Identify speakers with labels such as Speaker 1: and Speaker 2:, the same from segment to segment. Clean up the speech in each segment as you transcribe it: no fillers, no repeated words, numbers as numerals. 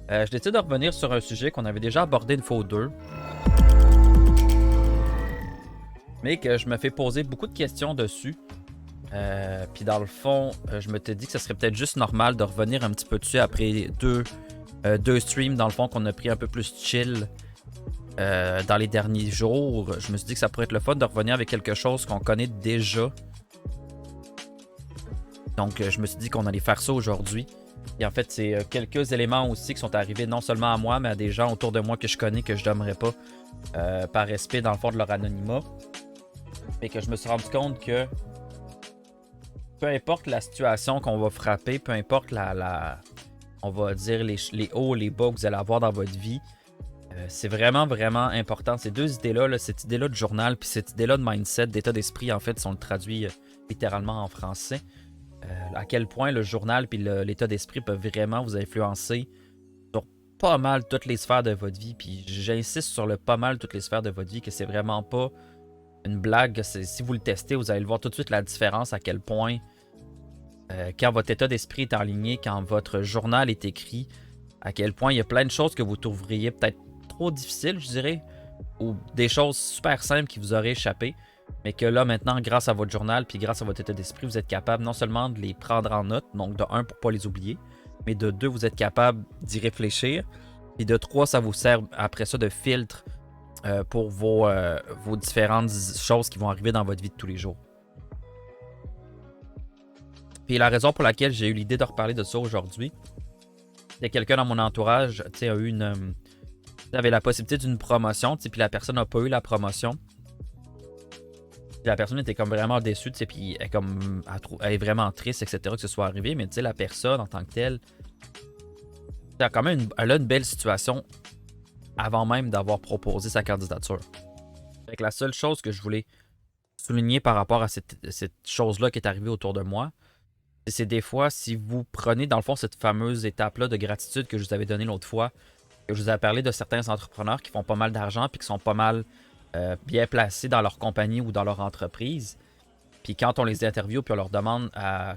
Speaker 1: Je décide de revenir sur un sujet qu'on avait déjà abordé une fois ou deux, mais que je me fais poser beaucoup de questions dessus. Puis dans le fond, je me suis dit que ce serait peut-être juste normal de revenir un petit peu dessus après deux streams, dans le fond, qu'on a pris un peu plus chill dans les derniers jours. Je me suis dit que ça pourrait être le fun de revenir avec quelque chose qu'on connaît déjà. Donc, je me suis dit qu'on allait faire ça aujourd'hui. Et en fait, c'est quelques éléments aussi qui sont arrivés non seulement à moi, mais à des gens autour de moi que je connais, que je nommerai pas par respect dans le fond de leur anonymat. Mais que je me suis rendu compte que peu importe la situation qu'on va frapper, peu importe on va dire les hauts, les bas que vous allez avoir dans votre vie, c'est vraiment, vraiment important. Ces deux idées-là, là, cette idée-là de journal, puis cette idée-là de mindset, d'état d'esprit, en fait, sont traduits littéralement en français. À quel point le journal puis l'état d'esprit peuvent vraiment vous influencer sur pas mal toutes les sphères de votre vie. Puis j'insiste sur le pas mal toutes les sphères de votre vie, que c'est vraiment pas une blague. Si vous le testez, vous allez le voir tout de suite la différence à quel point quand votre état d'esprit est aligné, quand votre journal est écrit, à quel point il y a plein de choses que vous trouveriez peut-être trop difficiles, je dirais, ou des choses super simples qui vous auraient échappé. Mais que là, maintenant, grâce à votre journal puis grâce à votre état d'esprit, vous êtes capable non seulement de les prendre en note, donc de 1 pour ne pas les oublier, mais de 2, vous êtes capable d'y réfléchir. Et de 3, ça vous sert après ça de filtre pour vos différentes choses qui vont arriver dans votre vie de tous les jours. Puis la raison pour laquelle j'ai eu l'idée de reparler de ça aujourd'hui, c'est quelqu'un dans mon entourage a eu avait la possibilité d'une promotion, puis la personne n'a pas eu la promotion. La personne était comme vraiment déçue, puis elle est vraiment triste, etc., que ce soit arrivé, mais la personne en tant que telle, elle a une belle situation avant même d'avoir proposé sa candidature. Fait que la seule chose que je voulais souligner par rapport à cette chose-là qui est arrivée autour de moi, c'est des fois, si vous prenez dans le fond cette fameuse étape-là de gratitude que je vous avais donnée l'autre fois, que je vous ai parlé de certains entrepreneurs qui font pas mal d'argent puis qui sont pas mal bien placés dans leur compagnie ou dans leur entreprise. Puis quand on les interviewe puis on leur demande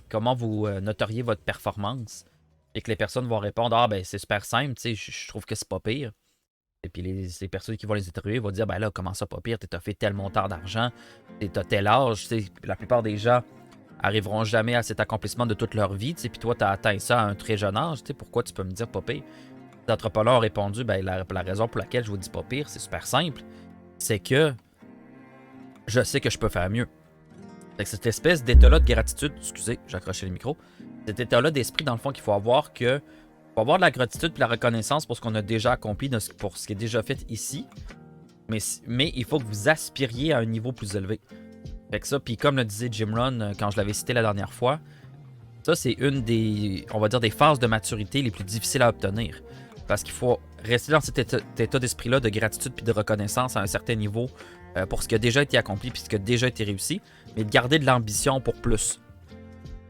Speaker 1: comment vous noteriez votre performance, et que les personnes vont répondre « Ah ben c'est super simple, je trouve que c'est pas pire ». Et puis les personnes qui vont les interviewer vont dire « Ben là, comment ça pas pire, t'as fait tel montant d'argent, t'as tel âge ». La plupart des gens arriveront jamais à cet accomplissement de toute leur vie, puis toi t'as atteint ça à un très jeune âge, pourquoi tu peux me dire pas pire? Les entrepreneurs ont répondu « Ben la raison pour laquelle je vous dis pas pire, c'est super simple. C'est que je sais que je peux faire mieux. » Fait que cette espèce d'état-là de gratitude, excusez, j'ai accroché le micro, cet état-là d'esprit, dans le fond, qu'il faut avoir que. Il faut avoir de la gratitude et de la reconnaissance pour ce qu'on a déjà accompli, pour ce qui est déjà fait ici. Mais il faut que vous aspiriez à un niveau plus élevé. Fait que ça, puis comme le disait Jim Rohn quand je l'avais cité la dernière fois, ça c'est une des, on va dire, des phases de maturité les plus difficiles à obtenir. Parce qu'il faut rester dans cet état d'esprit-là de gratitude puis de reconnaissance à un certain niveau pour ce qui a déjà été accompli puis ce qui a déjà été réussi, mais de garder de l'ambition pour plus.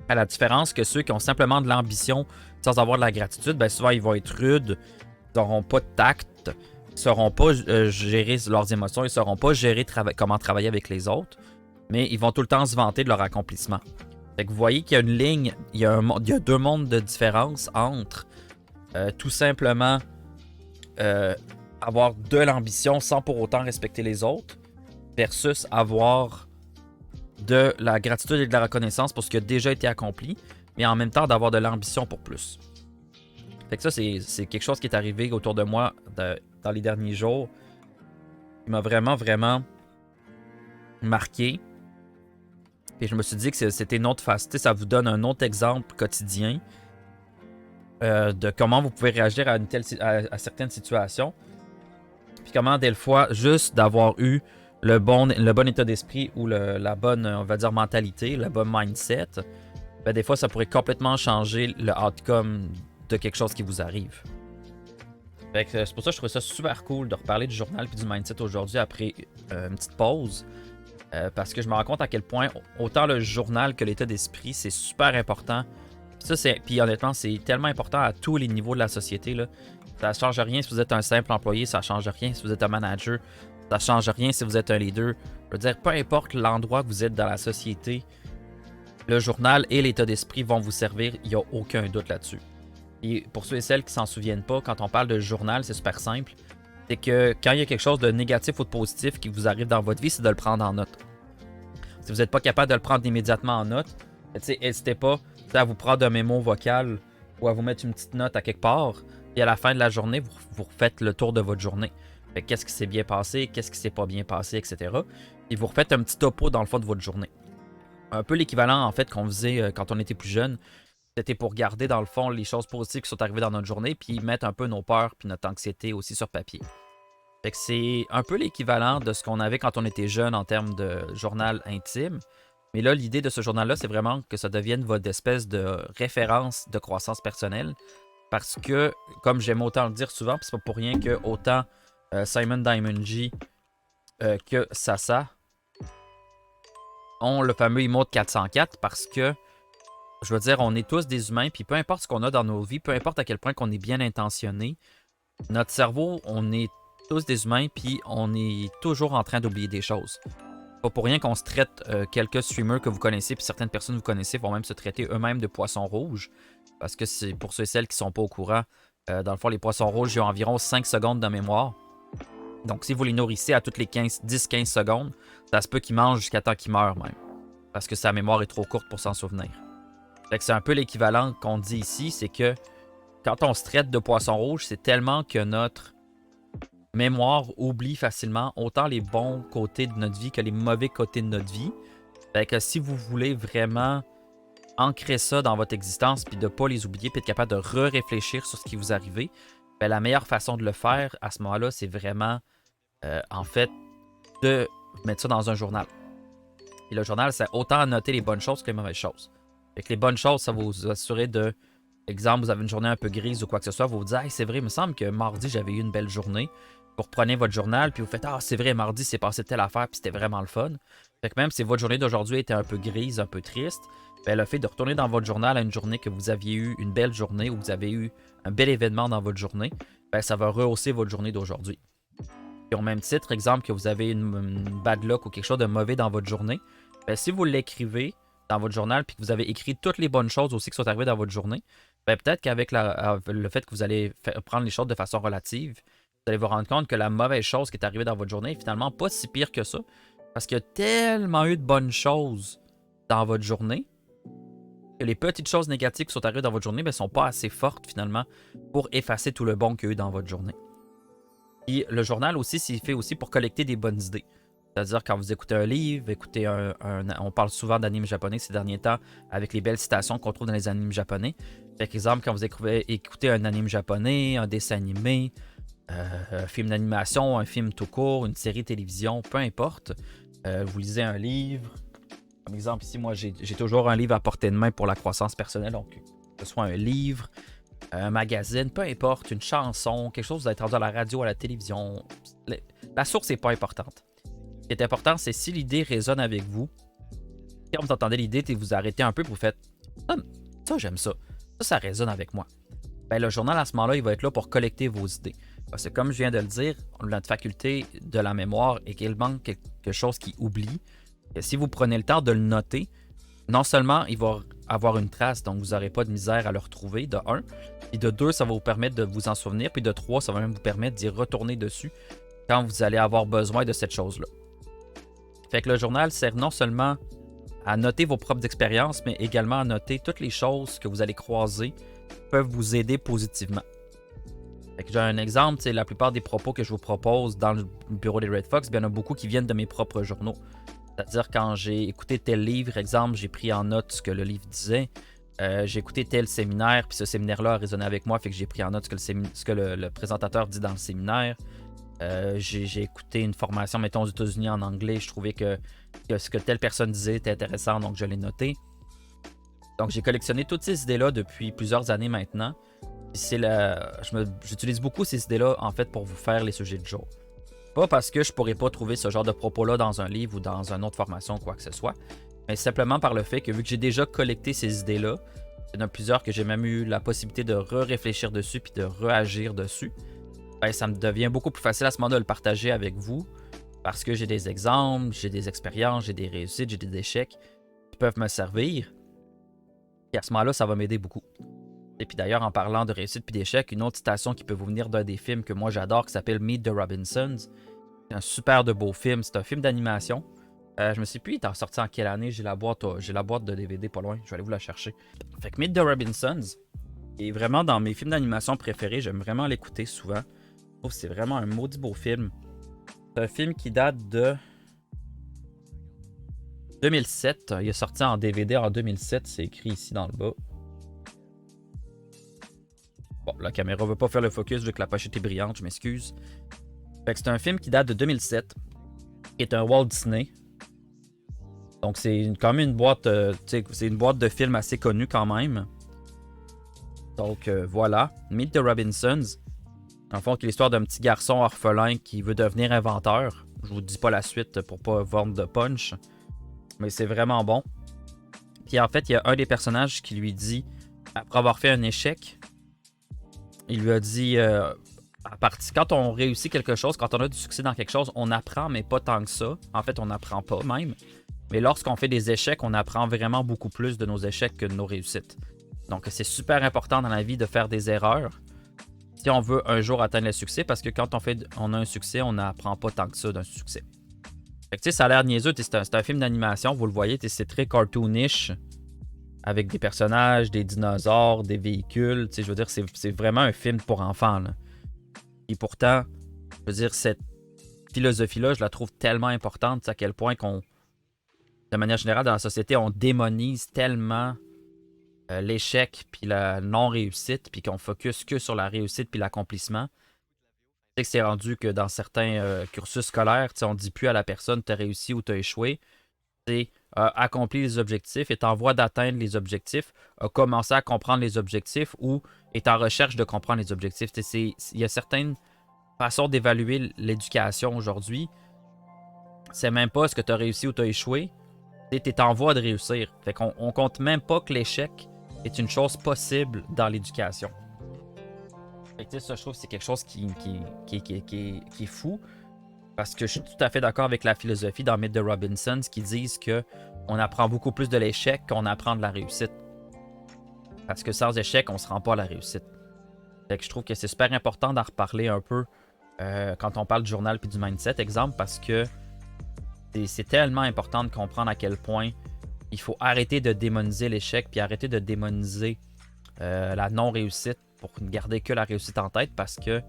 Speaker 1: À la différence que ceux qui ont simplement de l'ambition sans avoir de la gratitude, ben souvent ils vont être rudes, ils n'auront pas de tact, ils ne sauront pas gérer leurs émotions, ils ne sauront pas gérer comment travailler avec les autres, mais ils vont tout le temps se vanter de leur accomplissement. Fait que vous voyez qu'il y a une ligne, il y a deux mondes de différence entre tout simplement avoir de l'ambition sans pour autant respecter les autres, versus avoir de la gratitude et de la reconnaissance pour ce qui a déjà été accompli, mais en même temps d'avoir de l'ambition pour plus. Fait que ça, c'est quelque chose qui est arrivé autour de moi dans les derniers jours, qui m'a vraiment, vraiment marqué. Et je me suis dit que c'était une autre face. Ça vous donne un autre exemple quotidien de comment vous pouvez réagir à certaines situations. Puis comment, des fois, juste d'avoir eu le bon état d'esprit ou la bonne, on va dire, mentalité, le bon mindset, ben des fois, ça pourrait complètement changer le outcome de quelque chose qui vous arrive. Fait que c'est pour ça que je trouvais ça super cool de reparler du journal et du mindset aujourd'hui après une petite pause. Parce que je me rends compte à quel point autant le journal que l'état d'esprit, c'est super important. Puis honnêtement, c'est tellement important à tous les niveaux de la société, là. Ça ne change rien si vous êtes un simple employé, ça ne change rien si vous êtes un manager, ça ne change rien si vous êtes un leader. Je veux dire, peu importe l'endroit que vous êtes dans la société, le journal et l'état d'esprit vont vous servir, il n'y a aucun doute là-dessus. Et pour ceux et celles qui s'en souviennent pas, quand on parle de journal, c'est super simple. C'est que quand il y a quelque chose de négatif ou de positif qui vous arrive dans votre vie, c'est de le prendre en note. Si vous n'êtes pas capable de le prendre immédiatement en note, n'hésitez pas à vous prendre un mémo vocal ou à vous mettre une petite note à quelque part. Et à la fin de la journée, vous refaites le tour de votre journée. Qu'est-ce qui s'est bien passé, qu'est-ce qui s'est pas bien passé, etc. Et vous refaites un petit topo dans le fond de votre journée. Un peu l'équivalent en fait qu'on faisait quand on était plus jeune. C'était pour garder dans le fond les choses positives qui sont arrivées dans notre journée, puis mettre un peu nos peurs puis notre anxiété aussi sur papier. Fait que c'est un peu l'équivalent de ce qu'on avait quand on était jeune en termes de journal intime. Mais là, l'idée de ce journal-là, c'est vraiment que ça devienne votre espèce de référence de croissance personnelle. Parce que, comme j'aime autant le dire souvent, puis c'est pas pour rien que autant Simon Diamond G que Sasa ont le fameux emote 404 parce que, je veux dire, on est tous des humains, puis peu importe ce qu'on a dans nos vies, peu importe à quel point qu'on est bien intentionné, notre cerveau, on est tous des humains, puis on est toujours en train d'oublier des choses. Pas pour rien qu'on se traite, quelques streamers que vous connaissez, puis certaines personnes que vous connaissez vont même se traiter eux-mêmes de poissons rouges. Parce que c'est pour ceux et celles qui sont pas au courant, dans le fond, les poissons rouges, ils ont environ 5 secondes de mémoire. Donc, si vous les nourrissez à toutes les 10-15 secondes, ça se peut qu'ils mangent jusqu'à temps qu'ils meurent même. Parce que sa mémoire est trop courte pour s'en souvenir. Fait que c'est un peu l'équivalent qu'on dit ici, c'est que quand on se traite de poisson rouge, c'est tellement que notre mémoire oublie facilement autant les bons côtés de notre vie que les mauvais côtés de notre vie. Fait que si vous voulez vraiment ancrer ça dans votre existence puis de ne pas les oublier puis être capable de réfléchir sur ce qui vous arrive, ben, la meilleure façon de le faire à ce moment-là, c'est vraiment en fait de mettre ça dans un journal. Et le journal, c'est autant noter les bonnes choses que les mauvaises choses. Fait que les bonnes choses, ça va vous assurer de, exemple, vous avez une journée un peu grise ou quoi que ce soit, vous vous dites, hey, c'est vrai, il me semble que mardi, j'avais eu une belle journée. Vous reprenez votre journal, puis vous faites, ah, c'est vrai, mardi, c'est passé telle affaire, puis c'était vraiment le fun. Fait que même si votre journée d'aujourd'hui était un peu grise, un peu triste, ben, le fait de retourner dans votre journal à une journée que vous aviez eu une belle journée ou vous avez eu un bel événement dans votre journée, ben, ça va rehausser votre journée d'aujourd'hui. Et au même titre, exemple, que vous avez une bad luck ou quelque chose de mauvais dans votre journée, ben, si vous l'écrivez dans votre journal puis que vous avez écrit toutes les bonnes choses aussi qui sont arrivées dans votre journée, ben, peut-être qu'avec le fait que vous allez prendre les choses de façon relative, vous allez vous rendre compte que la mauvaise chose qui est arrivée dans votre journée est finalement pas si pire que ça. Parce qu'il y a tellement eu de bonnes choses dans votre journée que les petites choses négatives qui sont arrivées dans votre journée ne sont pas assez fortes finalement pour effacer tout le bon qu'il y a eu dans votre journée. Et le journal aussi, c'est fait aussi pour collecter des bonnes idées. C'est-à-dire quand vous écoutez un livre, écoutez on parle souvent d'animes japonais ces derniers temps avec les belles citations qu'on trouve dans les animes japonais. Par exemple, quand vous écoutez un anime japonais, un dessin animé, un film d'animation, un film tout court, une série télévision, peu importe. Vous lisez un livre. Comme exemple, ici, moi, j'ai toujours un livre à portée de main pour la croissance personnelle. Donc, que ce soit un livre, un magazine, peu importe, une chanson, quelque chose que vous avez entendu à la radio, à la télévision. La source n'est pas importante. Ce qui est important, c'est si l'idée résonne avec vous. Quand vous entendez l'idée, vous arrêtez un peu et vous faites ça, j'aime ça. Ça résonne avec moi. Ben, le journal, à ce moment-là, il va être là pour collecter vos idées. Parce que comme je viens de le dire, notre faculté de la mémoire est également quelque chose qui oublie. Et si vous prenez le temps de le noter, non seulement il va avoir une trace, donc vous n'aurez pas de misère à le retrouver, de 1. Et de 2, ça va vous permettre de vous en souvenir. Puis de 3, ça va même vous permettre d'y retourner dessus quand vous allez avoir besoin de cette chose-là. Fait que le journal sert non seulement à noter vos propres expériences, mais également à noter toutes les choses que vous allez croiser qui peuvent vous aider positivement. J'ai un exemple, la plupart des propos que je vous propose dans le bureau des Red Fox, il y en a beaucoup qui viennent de mes propres journaux. C'est-à-dire quand j'ai écouté tel livre, exemple, j'ai pris en note ce que le livre disait. J'ai écouté tel séminaire, puis ce séminaire-là a résonné avec moi, fait que j'ai pris en note ce que le présentateur dit dans le séminaire. J'ai écouté une formation, mettons, aux États-Unis en anglais, je trouvais que ce que telle personne disait était intéressant, donc je l'ai noté. Donc j'ai collectionné toutes ces idées-là depuis plusieurs années maintenant. J'utilise beaucoup ces idées-là en fait pour vous faire les sujets du jour. Pas parce que je pourrais pas trouver ce genre de propos-là dans un livre ou dans une autre formation ou quoi que ce soit, mais simplement par le fait que vu que j'ai déjà collecté ces idées-là, il y en a plusieurs que j'ai même eu la possibilité de réfléchir dessus puis de réagir dessus, ben, ça me devient beaucoup plus facile à ce moment de le partager avec vous parce que j'ai des exemples, j'ai des expériences, j'ai des réussites, j'ai des échecs qui peuvent me servir. Et à ce moment-là, ça va m'aider beaucoup. Et puis d'ailleurs, en parlant de réussite puis d'échec, une autre citation qui peut vous venir d'un des films que moi j'adore qui s'appelle Meet the Robinsons. C'est un super de beau film. C'est un film d'animation. Je me sais plus, il est sorti en quelle année. J'ai la boîte de DVD pas loin. Je vais aller vous la chercher. Fait que Meet the Robinsons est vraiment dans mes films d'animation préférés. J'aime vraiment l'écouter souvent. Je trouve que c'est vraiment un maudit beau film. C'est un film qui date de 2007. Il est sorti en DVD en 2007. C'est écrit ici dans le bas. Bon, la caméra veut pas faire le focus vu que la pochette est brillante, je m'excuse. Fait que c'est un film qui date de 2007, qui est un Walt Disney. Donc c'est quand même une boîte, c'est une boîte de films assez connue quand même. Donc voilà, Meet the Robinsons. En fond, c'est l'histoire d'un petit garçon orphelin qui veut devenir inventeur. Je vous dis pas la suite pour pas vendre de punch, mais c'est vraiment bon. Puis en fait, il y a un des personnages qui lui dit, après avoir fait un échec, il lui a dit, quand on réussit quelque chose, quand on a du succès dans quelque chose, on apprend, mais pas tant que ça. En fait, on n'apprend pas même. Mais lorsqu'on fait des échecs, on apprend vraiment beaucoup plus de nos échecs que de nos réussites. Donc, c'est super important dans la vie de faire des erreurs si on veut un jour atteindre le succès, parce que quand on a un succès, on n'apprend pas tant que ça d'un succès. Fait que, ça a l'air niaiseux, c'est un film d'animation, vous le voyez, c'est très cartoonish, avec des personnages, des dinosaures, des véhicules. Je veux dire, c'est vraiment un film pour enfants. Là. Et pourtant, je veux dire, cette philosophie-là, je la trouve tellement importante, à quel point qu'on, de manière générale, dans la société, on démonise tellement l'échec puis la non-réussite, puis qu'on focus que sur la réussite puis l'accomplissement. Tu sais que c'est rendu que dans certains cursus scolaires, on ne dit plus à la personne t'as réussi ou t'as échoué. C'est accomplir les objectifs, est en voie d'atteindre les objectifs, a commencé à comprendre les objectifs ou est en recherche de comprendre les objectifs. Il y a certaines façons d'évaluer l'éducation aujourd'hui. C'est même pas ce que tu as réussi ou tu as échoué. Tu es en voie de réussir. Fait qu'on on compte même pas que l'échec est une chose possible dans l'éducation. Fait que ça, je trouve que c'est quelque chose qui est fou. Parce que je suis tout à fait d'accord avec la philosophie dans Meet the Robinsons qui disent qu'on apprend beaucoup plus de l'échec qu'on apprend de la réussite. Parce que sans échec, on ne se rend pas à la réussite. Fait que je trouve que c'est super important d'en reparler un peu quand on parle du journal puis du mindset, exemple, parce que c'est tellement important de comprendre à quel point il faut arrêter de démoniser l'échec puis arrêter de démoniser la non-réussite pour ne garder que la réussite en tête, parce que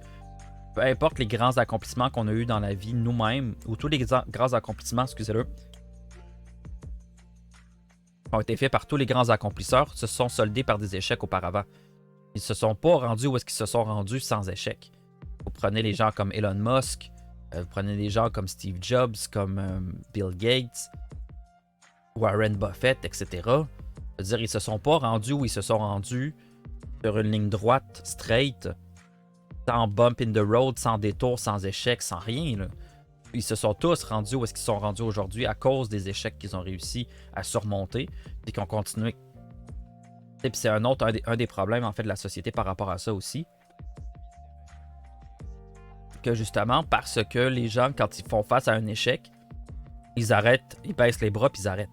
Speaker 1: peu importe les grands accomplissements qu'on a eus dans la vie nous-mêmes, ou tous les grands accomplissements, excusez-le, ont été faits par tous les grands accomplisseurs, se sont soldés par des échecs auparavant. Ils ne se sont pas rendus où est-ce qu'ils se sont rendus sans échec. Vous prenez les gens comme Elon Musk, vous prenez les gens comme Steve Jobs, comme Bill Gates, Warren Buffett, etc. C'est-à-dire, ils ne se sont pas rendus où ils se sont rendus sur une ligne droite, straight, sans bump in the road, sans détour, sans échec, sans rien. Là. Ils se sont tous rendus où est-ce qu'ils sont rendus aujourd'hui à cause des échecs qu'ils ont réussi à surmonter et qu'ils ont continué. Et puis c'est un des problèmes en fait de la société par rapport à ça aussi. Que justement, parce que les gens, quand ils font face à un échec, ils arrêtent, ils baissent les bras puis ils arrêtent.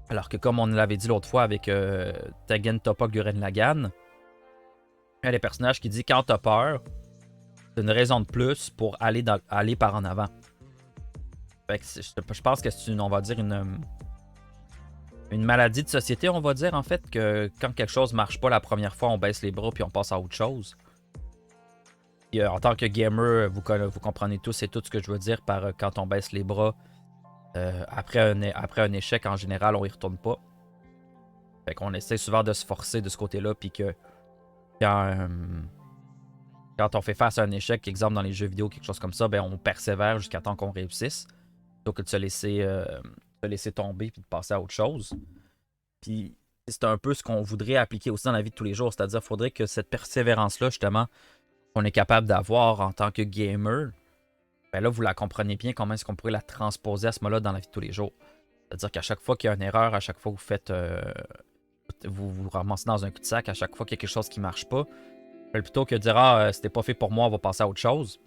Speaker 1: Alors que comme on l'avait dit l'autre fois avec Tengen Toppa Gurren Lagann, il y a des personnages qui disent quand t'as peur, c'est une raison de plus pour aller par en avant. Fait que je pense que c'est on va dire une maladie de société, on va dire en fait, que quand quelque chose marche pas la première fois, on baisse les bras puis on passe à autre chose. Et, en tant que gamer, vous comprenez tous et tout ce que je veux dire par quand on baisse les bras. Après un échec, en général, on y retourne pas. Fait qu'on essaie souvent de se forcer de ce côté-là, puis que quand on fait face à un échec, exemple dans les jeux vidéo, quelque chose comme ça, ben on persévère jusqu'à temps qu'on réussisse, plutôt que de se laisser tomber puis de passer à autre chose. Puis c'est un peu ce qu'on voudrait appliquer aussi dans la vie de tous les jours, c'est-à-dire qu'il faudrait que cette persévérance-là, justement, qu'on est capable d'avoir en tant que gamer, ben là, vous la comprenez bien, comment est-ce qu'on pourrait la transposer à ce moment-là dans la vie de tous les jours. C'est-à-dire qu'à chaque fois qu'il y a une erreur, à chaque fois que vous faites... vous ramassez dans un cul-de-sac, à chaque fois qu'il y a quelque chose qui ne marche pas, plutôt que de dire c'était pas fait pour moi, on va passer à autre chose.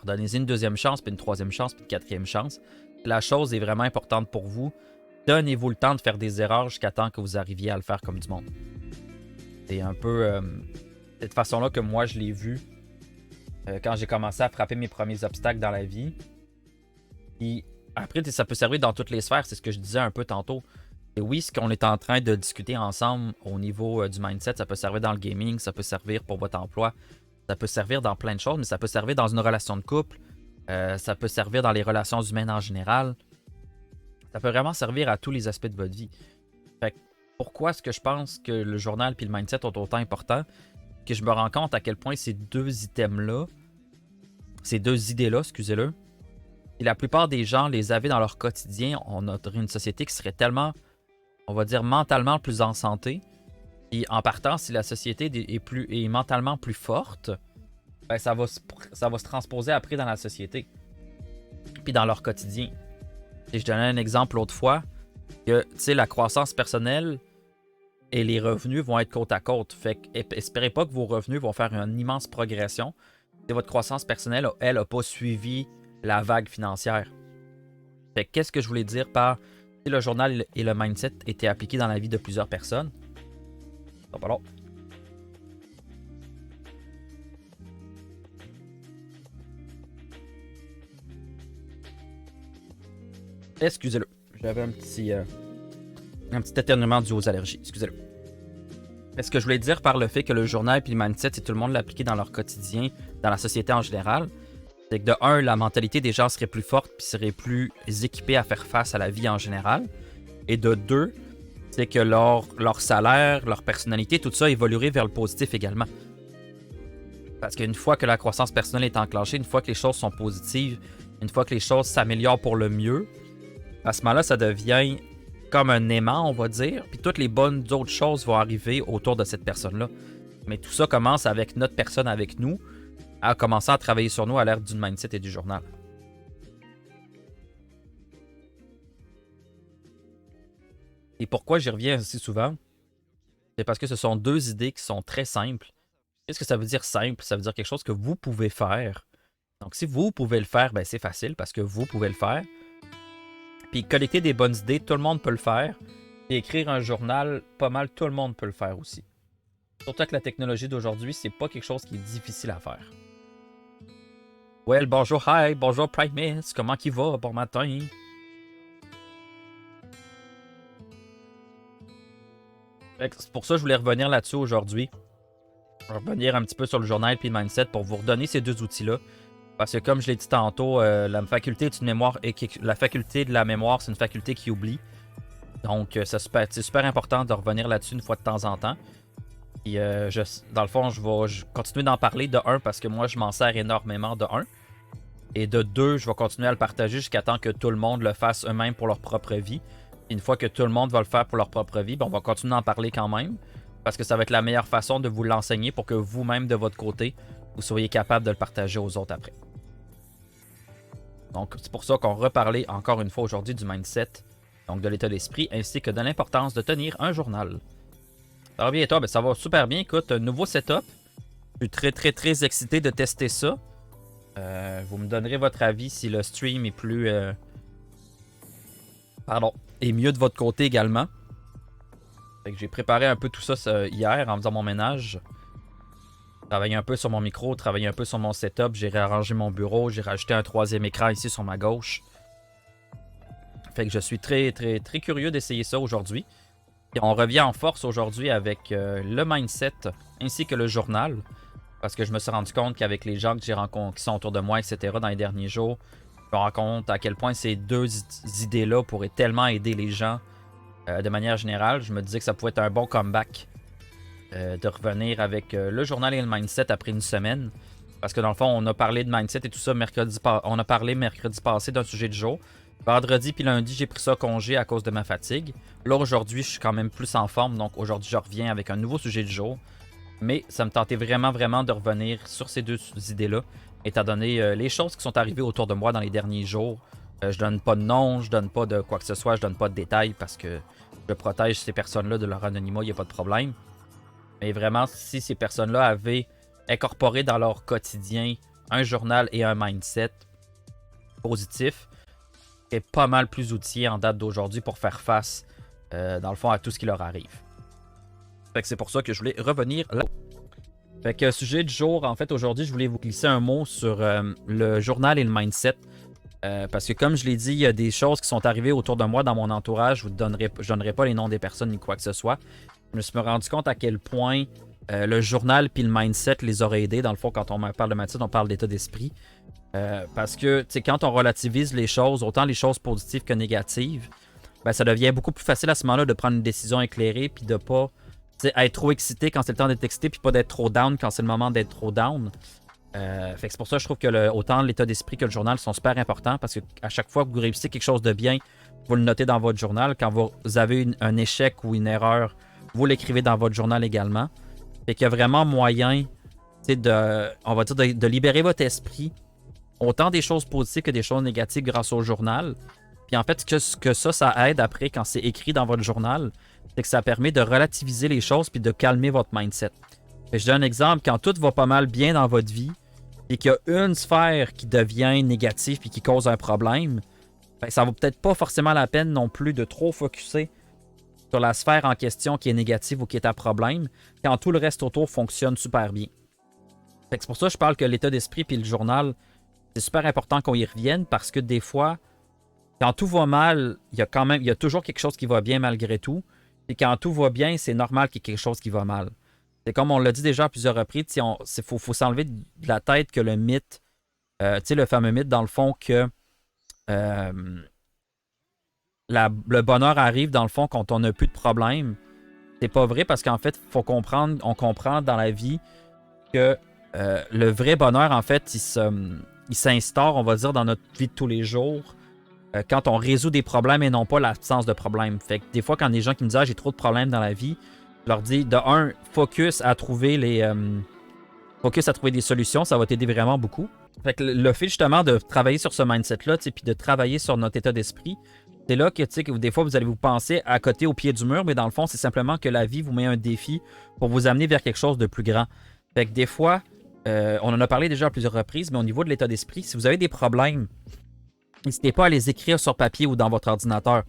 Speaker 1: Donnez-y une deuxième chance, puis une troisième chance, puis une quatrième chance. La chose est vraiment importante pour vous. donnez-vous le temps de faire des erreurs jusqu'à temps que vous arriviez à le faire comme du monde. C'est un peu cette façon-là que moi je l'ai vu quand j'ai commencé à frapper mes premiers obstacles dans la vie. Puis après, ça peut servir dans toutes les sphères, c'est ce que je disais un peu tantôt. Et oui, ce qu'on est en train de discuter ensemble au niveau du mindset, ça peut servir dans le gaming, ça peut servir pour votre emploi, ça peut servir dans plein de choses, mais ça peut servir dans une relation de couple, ça peut servir dans les relations humaines en général. Ça peut vraiment servir à tous les aspects de votre vie. Fait que pourquoi est-ce que je pense que le journal et le mindset sont autant importants? Que je me rends compte à quel point ces deux items-là, ces deux idées-là, excusez-le, et la plupart des gens les avaient dans leur quotidien, on aurait une société qui serait tellement, on va dire, mentalement plus en santé. Et en partant, si la société est mentalement plus forte, ben ça va se transposer après dans la société. Puis dans leur quotidien. Et je donnais un exemple l'autre fois, que la croissance personnelle et les revenus vont être côte à côte. Fait que espérez pas que vos revenus vont faire une immense progression si votre croissance personnelle, elle, n'a pas suivi la vague financière. Fait que qu'est-ce que je voulais dire par si le journal et le mindset étaient appliqués dans la vie de plusieurs personnes? Ça va pas long. Excusez-le. J'avais un petit éternuement dû aux allergies. Excusez-le. Ce que je voulais dire par le fait que le journal et le mindset, si tout le monde l'appliquait dans leur quotidien, dans la société en général, c'est que de un, la mentalité des gens serait plus forte puis serait plus équipée à faire face à la vie en général. Et de deux, c'est que leur salaire, leur personnalité, tout ça évoluerait vers le positif également. Parce qu'une fois que la croissance personnelle est enclenchée, une fois que les choses sont positives, une fois que les choses s'améliorent pour le mieux, à ce moment-là, ça devient comme un aimant, on va dire, puis toutes les bonnes autres choses vont arriver autour de cette personne-là. Mais tout ça commence avec notre personne avec nous, à commencer à travailler sur nous à l'ère du mindset et du journal. Et pourquoi j'y reviens aussi souvent? C'est parce que ce sont deux idées qui sont très simples. Qu'est-ce que ça veut dire simple? Ça veut dire quelque chose que vous pouvez faire. Donc si vous pouvez le faire, ben c'est facile parce que vous pouvez le faire. Puis collecter des bonnes idées, tout le monde peut le faire. Et écrire un journal, pas mal, tout le monde peut le faire aussi. Surtout que la technologie d'aujourd'hui, c'est pas quelque chose qui est difficile à faire. Well, bonjour, hi, bonjour Primus, comment qu'il va? Bon matin. C'est pour ça que je voulais revenir là-dessus aujourd'hui. Je vais revenir un petit peu sur le journal et le mindset pour vous redonner ces deux outils-là. Parce que comme je l'ai dit tantôt, la faculté est une mémoire et la faculté de la mémoire, c'est une faculté qui oublie. Donc c'est super important de revenir là-dessus une fois de temps en temps. Et dans le fond, je vais continuer d'en parler de un parce que moi je m'en sers énormément de un. Et de deux, je vais continuer à le partager jusqu'à temps que tout le monde le fasse eux-mêmes pour leur propre vie. Et une fois que tout le monde va le faire pour leur propre vie, ben, on va continuer d'en parler quand même. Parce que ça va être la meilleure façon de vous l'enseigner pour que vous-même de votre côté, vous soyez capable de le partager aux autres après. Donc, c'est pour ça qu'on reparlait encore une fois aujourd'hui du mindset, donc de l'état d'esprit, ainsi que de l'importance de tenir un journal. Ça va bien et toi? Ben, ça va super bien. Écoute, un nouveau setup. Je suis très excité de tester ça. Vous me donnerez votre avis si le stream est plus... est mieux de votre côté également. Fait que j'ai préparé un peu tout ça hier en faisant mon ménage. Travailler un peu sur mon micro, travailler un peu sur mon setup, j'ai réarrangé mon bureau, j'ai rajouté un troisième écran ici sur ma gauche. Fait que je suis très curieux d'essayer ça aujourd'hui. Et on revient en force aujourd'hui avec le mindset ainsi que le journal. Parce que je me suis rendu compte qu'avec les gens que j'ai rencontrés, qui sont autour de moi, etc., dans les derniers jours, je me rends compte à quel point ces deux idées-là pourraient tellement aider les gens de manière générale. Je me disais que ça pouvait être un bon comeback. De revenir avec le journal et le mindset après une semaine. Parce que dans le fond, on a parlé de mindset et tout ça on a parlé mercredi passé d'un sujet du jour. Vendredi puis lundi, j'ai pris ça congé à cause de ma fatigue. Là, aujourd'hui, je suis quand même plus en forme. Donc aujourd'hui, je reviens avec un nouveau sujet du jour. Mais ça me tentait vraiment de revenir sur ces deux idées-là. Étant donné les choses qui sont arrivées autour de moi dans les derniers jours. Je donne pas de nom, je donne pas de quoi que ce soit, je donne pas de détails parce que je protège ces personnes-là de leur anonymat, il n'y a pas de problème. Mais vraiment, si ces personnes-là avaient incorporé dans leur quotidien un journal et un mindset positif, est pas mal plus outillé en date d'aujourd'hui pour faire face, dans le fond, à tout ce qui leur arrive. Fait que c'est pour ça que je voulais revenir là. Fait que sujet du jour, en fait, aujourd'hui, je voulais vous glisser un mot sur le journal et le mindset. Parce que comme je l'ai dit, il y a des choses qui sont arrivées autour de moi dans mon entourage. Je ne donnerai pas les noms des personnes ni quoi que ce soit. Je me suis rendu compte à quel point le journal puis le mindset les aurait aidés. Dans le fond, quand on parle de mindset, on parle d'état d'esprit. Parce que quand on relativise les choses, autant les choses positives que négatives, ben, ça devient beaucoup plus facile à ce moment-là de prendre une décision éclairée puis de pas être trop excité quand c'est le temps d'être excité puis pas d'être trop down quand c'est le moment d'être trop down. Fait que c'est pour ça que je trouve que autant l'état d'esprit que le journal sont super importants parce qu'à chaque fois que vous réussissez quelque chose de bien, vous le notez dans votre journal. Quand vous avez un échec ou une erreur, vous l'écrivez dans votre journal également. Fait qu'il y a vraiment moyen de libérer votre esprit autant des choses positives que des choses négatives grâce au journal. Puis en fait, ce que ça aide après quand c'est écrit dans votre journal, c'est que ça permet de relativiser les choses puis de calmer votre mindset. Fait que je donne un exemple, quand tout va pas mal bien dans votre vie et qu'il y a une sphère qui devient négative puis qui cause un problème, ben, ça vaut peut-être pas forcément la peine non plus de trop focusser sur la sphère en question qui est négative ou qui est à problème, quand tout le reste autour fonctionne super bien. Fait que c'est pour ça que je parle que l'état d'esprit puis le journal, c'est super important qu'on y revienne parce que des fois, quand tout va mal, il y a toujours quelque chose qui va bien malgré tout. Et quand tout va bien, c'est normal qu'il y ait quelque chose qui va mal. C'est comme on l'a dit déjà à plusieurs reprises, il faut s'enlever de la tête que le mythe, le fameux mythe dans le fond que le bonheur arrive dans le fond quand on n'a plus de problème. C'est pas vrai parce qu'en fait, on comprend dans la vie que le vrai bonheur, en fait, il s'instaure, on va dire, dans notre vie de tous les jours quand on résout des problèmes et non pas l'absence de problèmes. Fait que des fois, quand des gens qui me disent « Ah, j'ai trop de problèmes dans la vie », je leur dis, de un, focus à trouver des solutions, ça va t'aider vraiment beaucoup. Fait que le fait justement de travailler sur ce mindset-là, puis de travailler sur notre état d'esprit, c'est là que des fois vous allez vous penser à côté au pied du mur, mais dans le fond, c'est simplement que la vie vous met un défi pour vous amener vers quelque chose de plus grand. Fait que des fois, on en a parlé déjà à plusieurs reprises, mais au niveau de l'état d'esprit, si vous avez des problèmes, n'hésitez pas à les écrire sur papier ou dans votre ordinateur.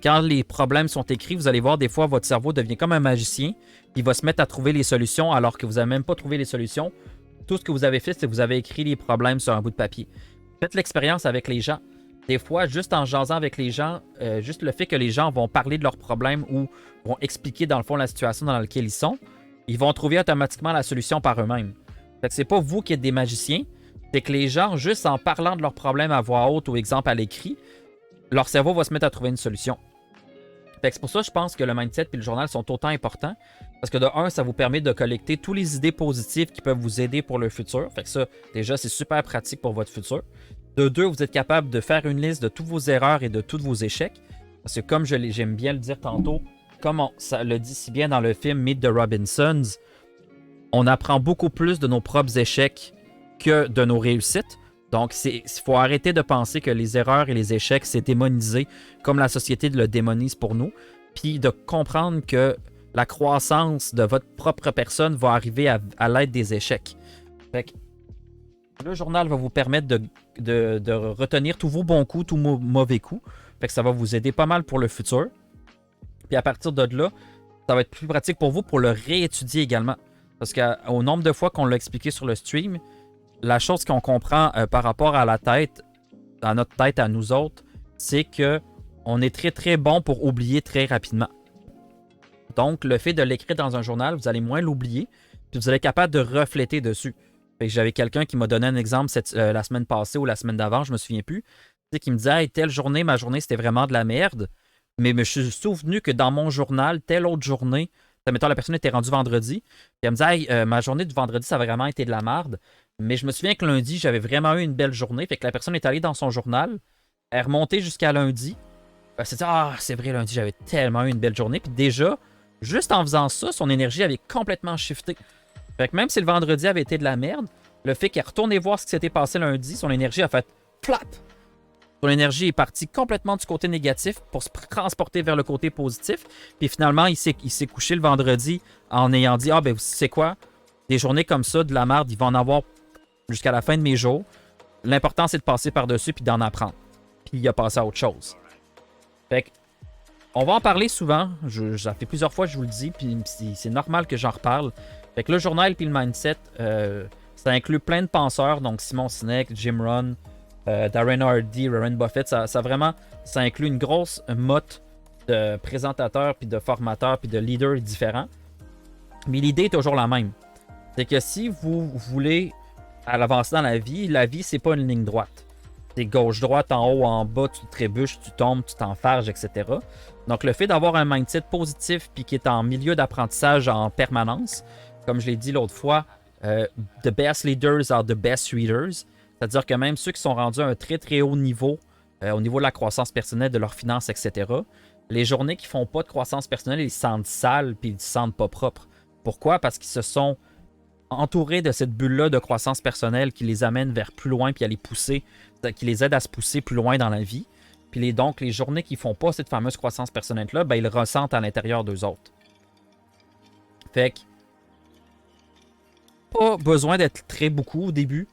Speaker 1: Quand les problèmes sont écrits, vous allez voir des fois votre cerveau devient comme un magicien. Il va se mettre à trouver les solutions alors que vous n'avez même pas trouvé les solutions. Tout ce que vous avez fait, c'est que vous avez écrit les problèmes sur un bout de papier. Faites l'expérience avec les gens. Des fois, juste en jasant avec les gens, juste le fait que les gens vont parler de leurs problèmes ou vont expliquer dans le fond la situation dans laquelle ils vont trouver automatiquement la solution par eux-mêmes. Fait que c'est pas vous qui êtes des magiciens. C'est que les gens, juste en parlant de leurs problèmes à voix haute ou exemple à l'écrit, leur cerveau va se mettre à trouver une solution. Fait que c'est pour ça que je pense que le mindset et le journal sont autant importants. Parce que de un, ça vous permet de collecter toutes les idées positives qui peuvent vous aider pour le futur. Fait que ça, déjà, c'est super pratique pour votre futur. De deux, vous êtes capable de faire une liste de toutes vos erreurs et de tous vos échecs. Parce que comme j'aime bien le dire tantôt, comme ça le dit si bien dans le film Meet the Robinsons, on apprend beaucoup plus de nos propres échecs que de nos réussites. Donc, il faut arrêter de penser que les erreurs et les échecs, c'est démonisé comme la société le démonise pour nous. Puis de comprendre que la croissance de votre propre personne va arriver à l'aide des échecs. Fait que le journal va vous permettre de retenir tous vos bons coups, tous vos mauvais coups. Fait que ça va vous aider pas mal pour le futur. Puis à partir de là, ça va être plus pratique pour vous pour le réétudier également. Parce qu'au nombre de fois qu'on l'a expliqué sur le stream, la chose qu'on comprend par rapport à la tête, à notre tête, à nous autres, c'est que on est très très bon pour oublier très rapidement. Donc, le fait de l'écrire dans un journal, vous allez moins l'oublier, puis vous allez être capable de refléter dessus. J'avais quelqu'un qui m'a donné un exemple la semaine passée ou la semaine d'avant, je me souviens plus, qui me disait hey, telle journée, ma journée, c'était vraiment de la merde, mais je me suis souvenu que dans mon journal, telle autre journée, mettons, la personne était rendue vendredi, puis elle me disait hey, ma journée du vendredi, ça a vraiment été de la merde. Mais je me souviens que lundi, j'avais vraiment eu une belle journée. Fait que la personne est allée dans son journal. Elle est remontée jusqu'à lundi. Elle s'est dit ah, c'est vrai, lundi, j'avais tellement eu une belle journée. Puis déjà, juste en faisant ça, son énergie avait complètement shifté. Fait que même si le vendredi avait été de la merde, le fait qu'elle retourne voir ce qui s'était passé lundi, son énergie a fait flap. Son énergie est partie complètement du côté négatif pour se transporter vers le côté positif. Puis finalement, il s'est couché le vendredi en ayant dit ah, ben, c'est quoi? Des journées comme ça, de la merde, il va en avoir jusqu'à la fin de mes jours. L'important, c'est de passer par-dessus puis d'en apprendre. puis il a passé à autre chose. Fait que, on va en parler souvent. Ça fait plusieurs fois que je vous le dis, puis c'est normal que j'en reparle. Fait que le journal puis le mindset, ça inclut plein de penseurs, donc Simon Sinek, Jim Rohn, Darren Hardy, Warren Buffett. Ça inclut une grosse motte de présentateurs, puis de formateurs, puis de leaders différents. Mais l'idée est toujours la même. C'est que si vous voulez avancer dans la vie, c'est pas une ligne droite. C'est gauche-droite, en haut, en bas, tu trébuches, tu tombes, tu t'enfarges, etc. Donc le fait d'avoir un mindset positif puis qui est en milieu d'apprentissage en permanence, comme je l'ai dit l'autre fois, the best leaders are the best readers. C'est-à-dire que même ceux qui sont rendus à un très très haut niveau, au niveau de la croissance personnelle, de leurs finances, etc., les journées qui font pas de croissance personnelle, ils se sentent sales puis ils se sentent pas propres. Pourquoi? Parce qu'ils se sont entourés de cette bulle-là de croissance personnelle qui les amène vers plus loin puis à les pousser, qui les aide à se pousser plus loin dans la vie. Puis donc, les journées qui font pas cette fameuse croissance personnelle-là, ben, ils le ressentent à l'intérieur d'eux autres. Fait que, pas besoin d'être très beaucoup au début.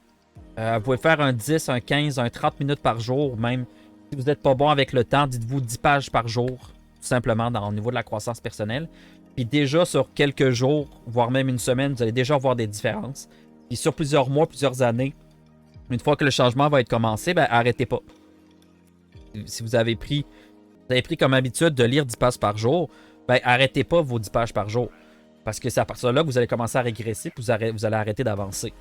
Speaker 1: Vous pouvez faire un 10, un 15, un 30 minutes par jour, même si vous n'êtes pas bon avec le temps, dites-vous 10 pages par jour, tout simplement au niveau de la croissance personnelle. Puis déjà sur quelques jours, voire même une semaine, vous allez déjà voir des différences. Puis sur plusieurs mois, plusieurs années, une fois que le changement va être commencé, ben arrêtez pas. Si vous avez pris comme habitude de lire 10 pages par jour, ben arrêtez pas vos 10 pages par jour. Parce que c'est à partir de là que vous allez commencer à régresser puis vous allez arrêter d'avancer.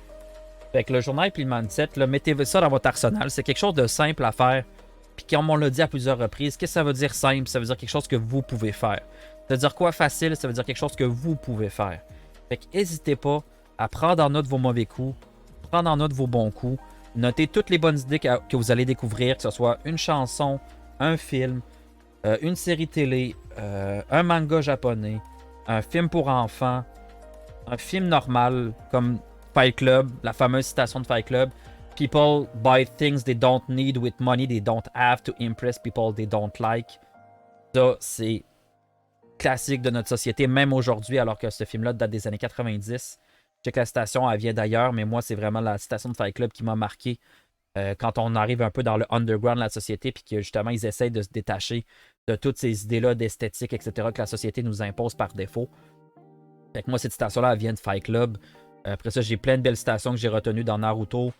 Speaker 1: Fait que le journal puis le mindset, là, mettez ça dans votre arsenal. C'est quelque chose de simple à faire. Puis comme on l'a dit à plusieurs reprises, qu'est-ce que ça veut dire simple? Ça veut dire quelque chose que vous pouvez faire. Ça veut dire quoi facile? Ça veut dire quelque chose que vous pouvez faire. Fait que n'hésitez pas à prendre en note vos mauvais coups, prendre en note vos bons coups, notez toutes les bonnes idées que vous allez découvrir, que ce soit une chanson, un film, une série télé, un manga japonais, un film pour enfants, un film normal comme Fight Club, la fameuse citation de Fight Club. People buy things they don't need with money they don't have to impress people they don't like. Ça, c'est classique de notre société, même aujourd'hui, alors que ce film-là date des années 90. Je sais que la citation, elle vient d'ailleurs, mais moi, c'est vraiment la citation de Fight Club qui m'a marqué quand on arrive un peu dans le underground de la société, puis que justement, ils essayent de se détacher de toutes ces idées-là d'esthétique, etc., que la société nous impose par défaut. Fait que moi, cette citation-là, elle vient de Fight Club. Après ça, j'ai plein de belles citations que j'ai retenues dans Naruto,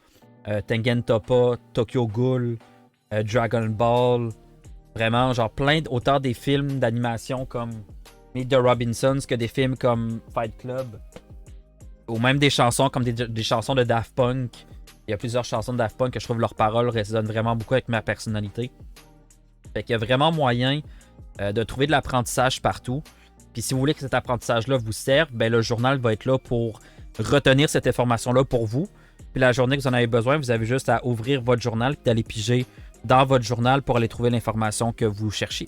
Speaker 1: Tengen Toppa, Tokyo Ghoul, Dragon Ball. Vraiment, genre autant des films d'animation comme Meet the Robinsons que des films comme Fight Club. Ou même des chansons comme des chansons de Daft Punk. Il y a plusieurs chansons de Daft Punk que je trouve leurs paroles résonnent vraiment beaucoup avec ma personnalité. Fait qu'il y a vraiment moyen de trouver de l'apprentissage partout. Puis si vous voulez que cet apprentissage-là vous serve, ben le journal va être là pour retenir cette information-là pour vous. Puis la journée que vous en avez besoin, vous avez juste à ouvrir votre journal et d'aller piger dans votre journal pour aller trouver l'information que vous cherchez.